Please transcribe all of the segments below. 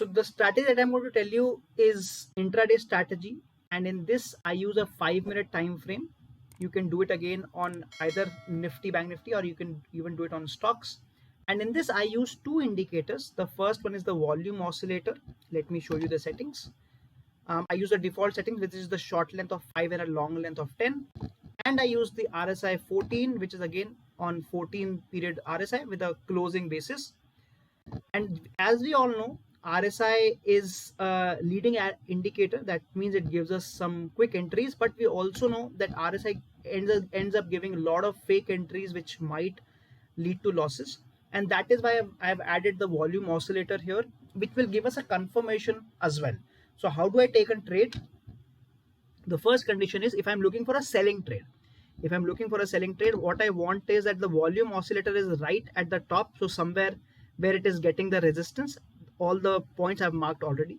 So the strategy that I'm going to tell you is intraday strategy, and in this I use a 5-minute time frame. You can do it again on either Nifty, Bank Nifty, or you can even do it on stocks. And in this I use two indicators. The first one is the volume oscillator. Let me show you the settings. I use the default settings, which is the short length of 5 and a long length of 10. And I use the RSI 14, which is again on 14 period RSI with a closing basis. And as we all know, RSI is a leading indicator. That means it gives us some quick entries, but we also know that RSI ends up giving a lot of fake entries which might lead to losses. And that is why I've added the volume oscillator here, which will give us a confirmation as well. So how do I take a trade? The first condition is if I'm looking for a selling trade. If I'm looking for a selling trade, what I want is that the volume oscillator is right at the top. So somewhere where it is getting the resistance, all the points I've marked already.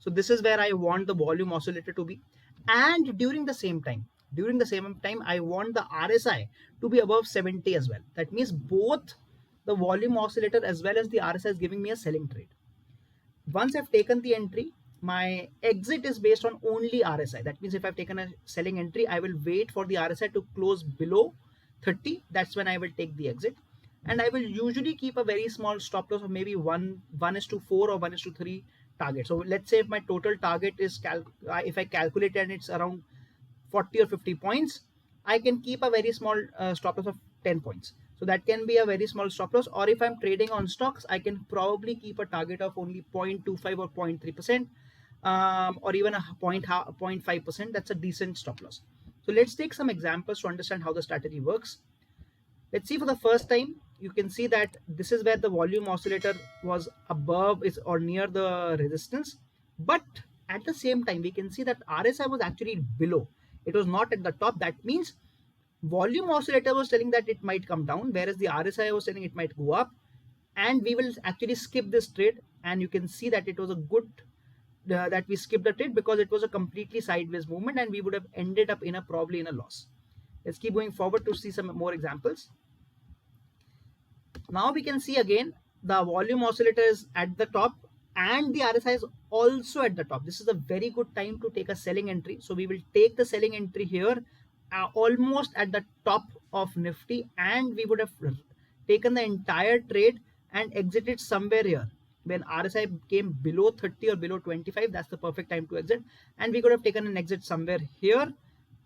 So this is where I want the volume oscillator to be. And during the same time, I want the RSI to be above 70 as well. That means both the volume oscillator as well as the RSI is giving me a selling trade. Once I've taken the entry, my exit is based on only RSI. That means if I've taken a selling entry, I will wait for the RSI to close below 30. That's when I will take the exit. And I will usually keep a very small stop loss of maybe 1:4 or 1:3 target. So let's say if my total target is, if I calculate and it's around 40 or 50 points, I can keep a very small stop loss of 10 points. So that can be a very small stop loss. Or if I'm trading on stocks, I can probably keep a target of only 0.25 or 0.3%, or even a 0.5%. That's a decent stop loss. So let's take some examples to understand how the strategy works. Let's see for the first time, you can see that this is where the volume oscillator was above or near the resistance. But at the same time, we can see that RSI was actually below. It was not at the top. That means volume oscillator was telling that it might come down, whereas the RSI was telling it might go up. And we will actually skip this trade. And you can see that it was a good that we skipped the trade because it was a completely sideways movement and we would have ended up probably in a loss. Let's keep going forward to see some more examples. Now we can see again the volume oscillator is at the top and the RSI is also at the top. This is a very good time to take a selling entry. So we will take the selling entry here almost at the top of Nifty, and we would have taken the entire trade and exited somewhere here. When RSI came below 30 or below 25, that's the perfect time to exit. And we could have taken an exit somewhere here.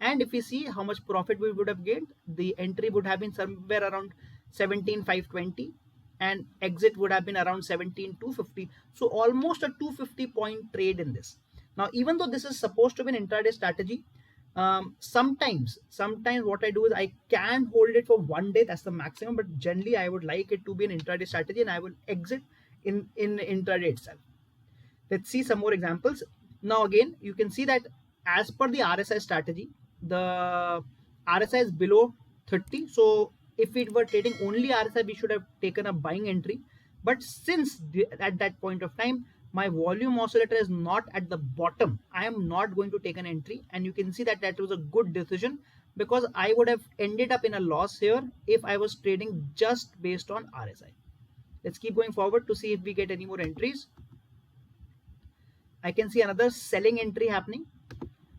And if we see how much profit we would have gained, the entry would have been somewhere around 17,520 and exit would have been around 17,250. So almost a 250 point trade in this. Now, even though this is supposed to be an intraday strategy, sometimes what I do is I can hold it for 1 day. That's the maximum. But generally, I would like it to be an intraday strategy and I will exit in intraday itself. Let's see some more examples. Now, again, you can see that as per the RSI strategy, the RSI is below 30. So if we were trading only RSI, we should have taken a buying entry. But since at that point of time, my volume oscillator is not at the bottom, I am not going to take an entry. And you can see that that was a good decision because I would have ended up in a loss here if I was trading just based on RSI. Let's keep going forward to see if we get any more entries. I can see another selling entry happening.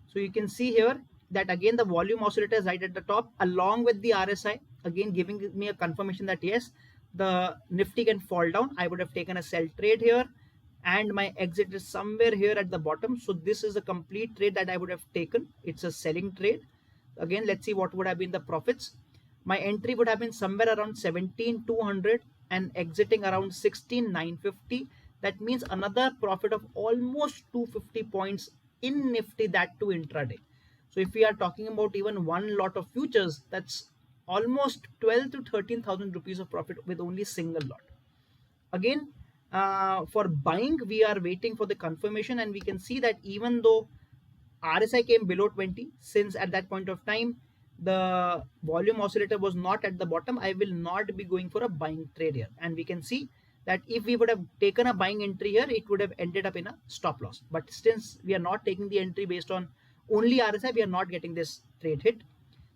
So you can see here that again the volume oscillator is right at the top along with the RSI, again giving me a confirmation that yes, the Nifty can fall down. I would have taken a sell trade here and my exit is somewhere here at the bottom. So this is a complete trade that I would have taken. It's a selling trade. Again, let's see what would have been the profits. My entry would have been somewhere around 17,200 and exiting around 16,950. That means another profit of almost 250 points in Nifty, that too intraday. So if we are talking about even one lot of futures, that's almost 12 to 13,000 rupees of profit with only single lot. Again, for buying, we are waiting for the confirmation, and we can see that even though RSI came below 20, since at that point of time the volume oscillator was not at the bottom, I will not be going for a buying trade here. And we can see that if we would have taken a buying entry here, it would have ended up in a stop loss. But since we are not taking the entry based on only RSI, we are not getting this trade hit.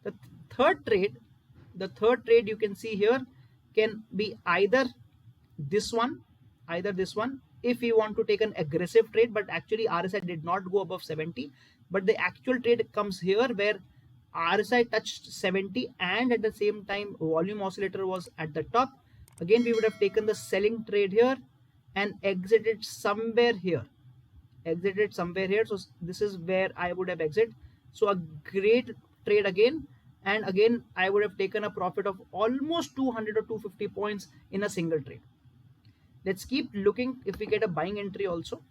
The third trade you can see here can be either this one if you want to take an aggressive trade, but actually RSI did not go above 70, but the actual trade comes here where RSI touched 70 and at the same time volume oscillator was at the top. Again, we would have taken the selling trade here and exited somewhere here. So this is where I would have exited. So a great trade again, and again I would have taken a profit of almost 200 or 250 points in a single trade. Let's keep looking if we get a buying entry also.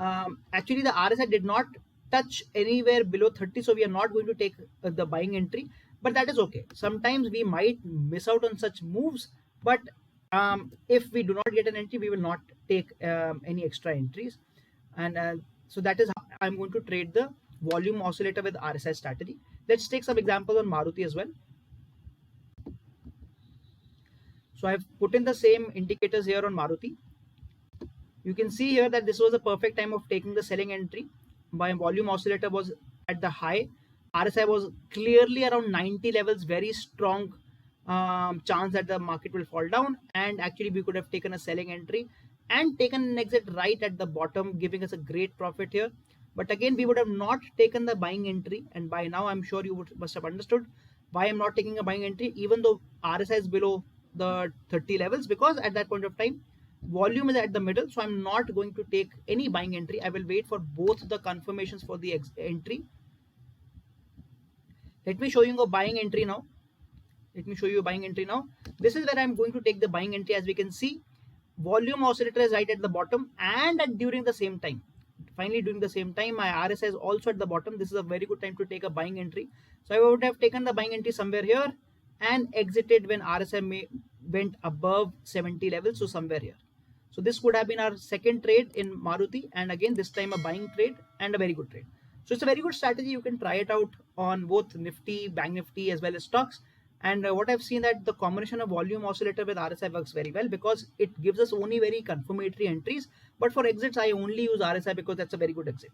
Actually the RSI did not touch anywhere below 30, so we are not going to take the buying entry, but that is okay. Sometimes we might miss out on such moves, but if we do not get an entry, we will not take any extra entries. And so that is how I'm going to trade the volume oscillator with RSI strategy. Let's take some examples on Maruti as well. So I've put in the same indicators here on Maruti. You can see here that this was a perfect time of taking the selling entry. My volume oscillator was at the high. RSI was clearly around 90 levels, very strong chance that the market will fall down, and actually we could have taken a selling entry and taken an exit right at the bottom, giving us a great profit here. But again, we would have not taken the buying entry, and by now I'm sure you must have understood why I'm not taking a buying entry even though RSI is below the 30 levels, because at that point of time volume is at the middle, so I'm not going to take any buying entry. I will wait for both the confirmations for the entry. Let me show you a buying entry now. This is where I'm going to take the buying entry. As we can see, volume oscillator is right at the bottom, and during the same time, my RSI is also at the bottom. This is a very good time to take a buying entry. So I would have taken the buying entry somewhere here and exited when RSI went above 70 levels, so somewhere here. So this would have been our second trade in Maruti, and again this time a buying trade and a very good trade. So it's a very good strategy. You can try it out on both Nifty, Bank Nifty as well as stocks. And what I've seen that the combination of volume oscillator with RSI works very well because it gives us only very confirmatory entries. But for exits, I only use RSI because that's a very good exit.